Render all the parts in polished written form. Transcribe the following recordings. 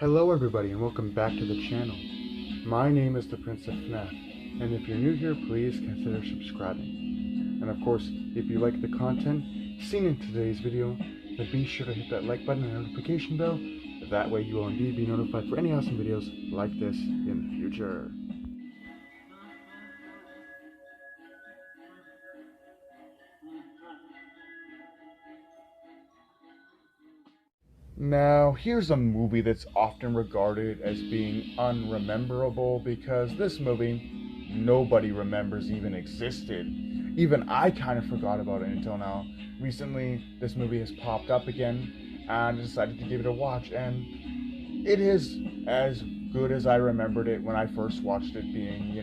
Hello everybody and welcome back to the channel. My name is the Prince of FNAF, and if you're new here, please consider subscribing. And of course, if you like the content seen in today's video, then be sure to hit that like button and notification bell. That way you will indeed be notified for any awesome videos like this in the future. Now, here's a movie that's often regarded as being unrememberable because this movie nobody remembers even existed. Even I kind of forgot about it until now. Recently, this movie has popped up again and I decided to give it a watch, and it is as good as I remembered it when I first watched it, being,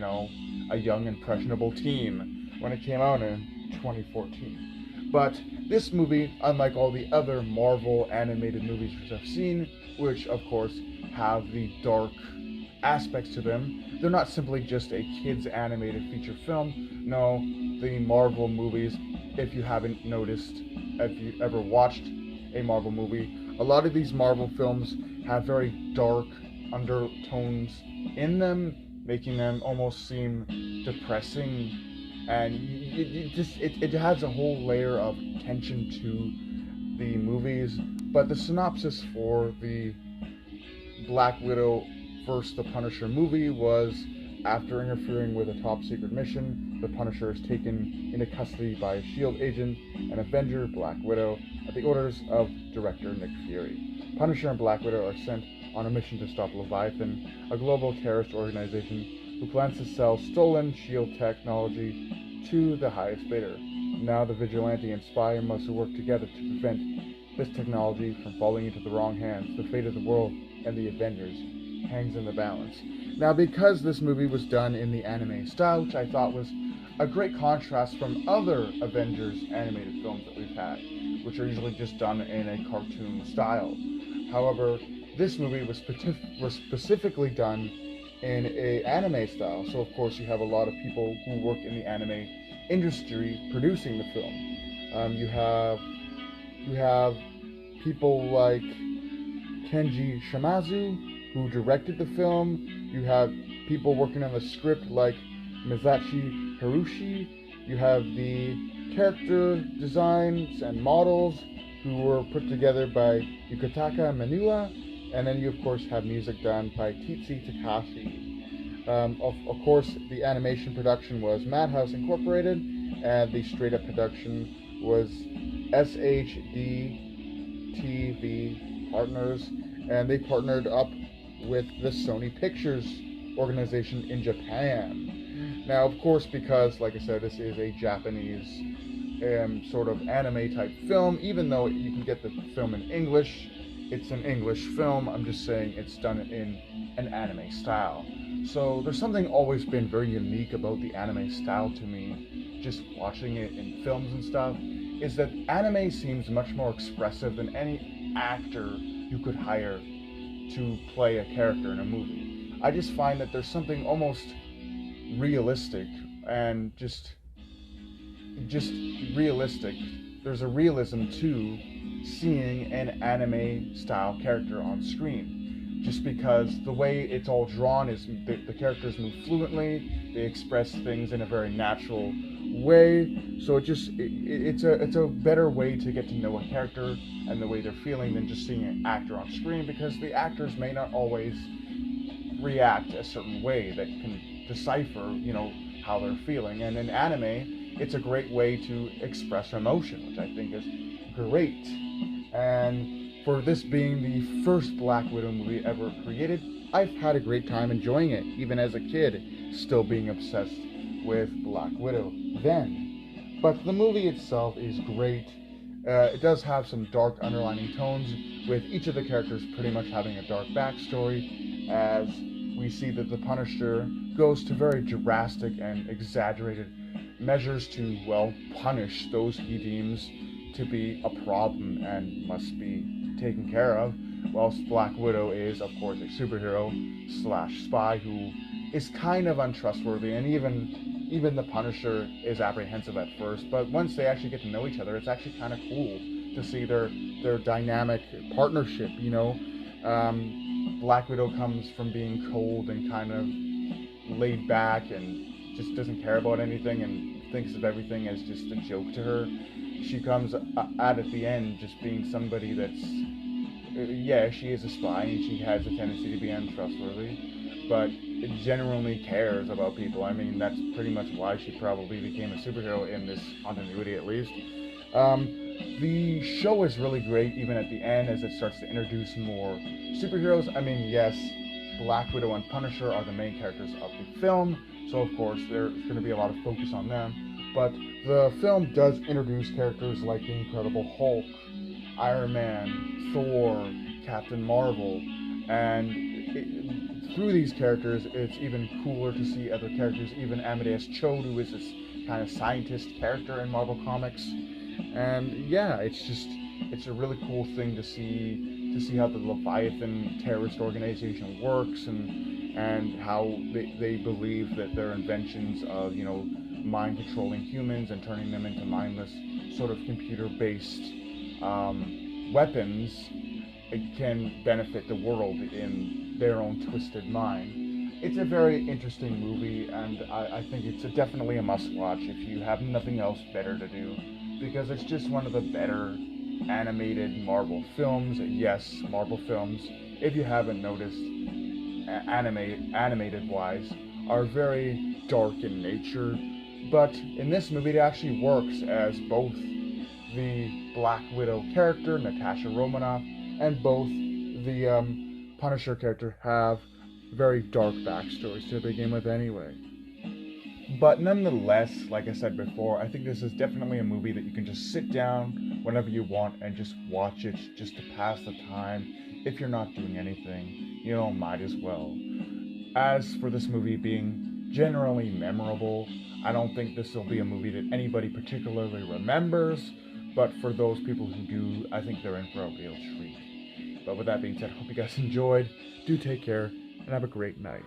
a young impressionable teen when it came out in 2014. But this movie, unlike all the other Marvel animated movies which I've seen, which of course have the dark aspects to them, they're not simply just a kids animated feature film. No, the Marvel movies, if you haven't noticed, if you ever watched a Marvel movie, a lot of these Marvel films have very dark undertones in them, making them almost seem depressing, and it has a whole layer of tension to the movies. But the synopsis for the Black Widow vs. the Punisher movie was: after interfering with a top secret mission, the Punisher is taken into custody by a SHIELD agent and Avenger, Black Widow, at the orders of director Nick Fury. Punisher and Black Widow are sent on a mission to stop Leviathan, a global terrorist organization who plans to sell stolen SHIELD technology to the highest bidder. Now the vigilante and spy must work together to prevent this technology from falling into the wrong hands. The fate of the world and the Avengers hangs in the balance. Now, because this movie was done in the anime style, which I thought was a great contrast from other Avengers animated films that we've had, which are usually just done in a cartoon style. However, this movie was specifically done in a anime style, so of course you have a lot of people who work in the anime industry producing the film. You have people like Kenji Shimazu, who directed the film. You have people working on the script like Mizachi Hiroshi. You have the character designs and models who were put together by Yukitaka Manua. And then you, of course, have music done by Tetsu Takashi. Of course, the animation production was Madhouse Incorporated, and the straight-up production was SHD TV Partners, and they partnered up with the Sony Pictures organization in Japan. Now, of course, because, like I said, this is a Japanese sort of anime-type film, even though you can get the film in English, it's an English film. I'm just saying it's done in an anime style. So there's something always been very unique about the anime style to me, just watching it in films and stuff, is that anime seems much more expressive than any actor you could hire to play a character in a movie. I just find that there's something almost realistic and just realistic. There's a realism to seeing an anime style character on screen, just because the way it's all drawn is the characters move fluently, they express things in a very natural way, so it's a better way to get to know a character and the way they're feeling than just seeing an actor on screen, because the actors may not always react a certain way that can decipher how they're feeling. And in anime, it's a great way to express emotion, which I think is great. And for this being the first Black Widow movie ever created, I've had a great time enjoying it, even as a kid, still being obsessed with Black Widow then. But the movie itself is great. It does have some dark underlining tones, with each of the characters pretty much having a dark backstory, as we see that the Punisher goes to very drastic and exaggerated measures to, well, punish those he deems to be a problem and must be taken care of, whilst Black Widow is, of course, a superhero / spy who is kind of untrustworthy, and even the Punisher is apprehensive at first, but once they actually get to know each other, it's actually kind of cool to see their dynamic partnership, Black Widow comes from being cold and kind of laid back and just doesn't care about anything and thinks of everything as just a joke to her. She comes at the end just being somebody that's, yeah, she is a spy and she has a tendency to be untrustworthy, but genuinely cares about people. I mean, that's pretty much why she probably became a superhero in this continuity, at least. The show is really great, even at the end, as it starts to introduce more superheroes. I mean, yes, Black Widow and Punisher are the main characters of the film, so of course there's going to be a lot of focus on them. But the film does introduce characters like the Incredible Hulk, Iron Man, Thor, Captain Marvel, and through these characters, it's even cooler to see other characters, even Amadeus Cho, who is this kind of scientist character in Marvel Comics. And yeah, it's a really cool thing to see how the Leviathan terrorist organization works and how they believe that their inventions of, you know, mind controlling humans and turning them into mindless sort of computer based weapons, it can benefit the world in their own twisted mind. It's a very interesting movie, and I think it's definitely a must watch if you have nothing else better to do, because it's just one of the better animated Marvel films. Yes, Marvel films, if you haven't noticed, animated wise, are very dark in nature, but in this movie it actually works, as both the Black Widow character, Natasha Romanoff, and both the Punisher character have very dark backstories to begin with anyway. But nonetheless, like I said before, I think this is definitely a movie that you can just sit down whenever you want and just watch it just to pass the time. If you're not doing anything, you know, might as well. As for this movie being generally memorable, I don't think this will be a movie that anybody particularly remembers, but for those people who do, I think they're in for a real treat. But with that being said, I hope you guys enjoyed. Do take care, and have a great night.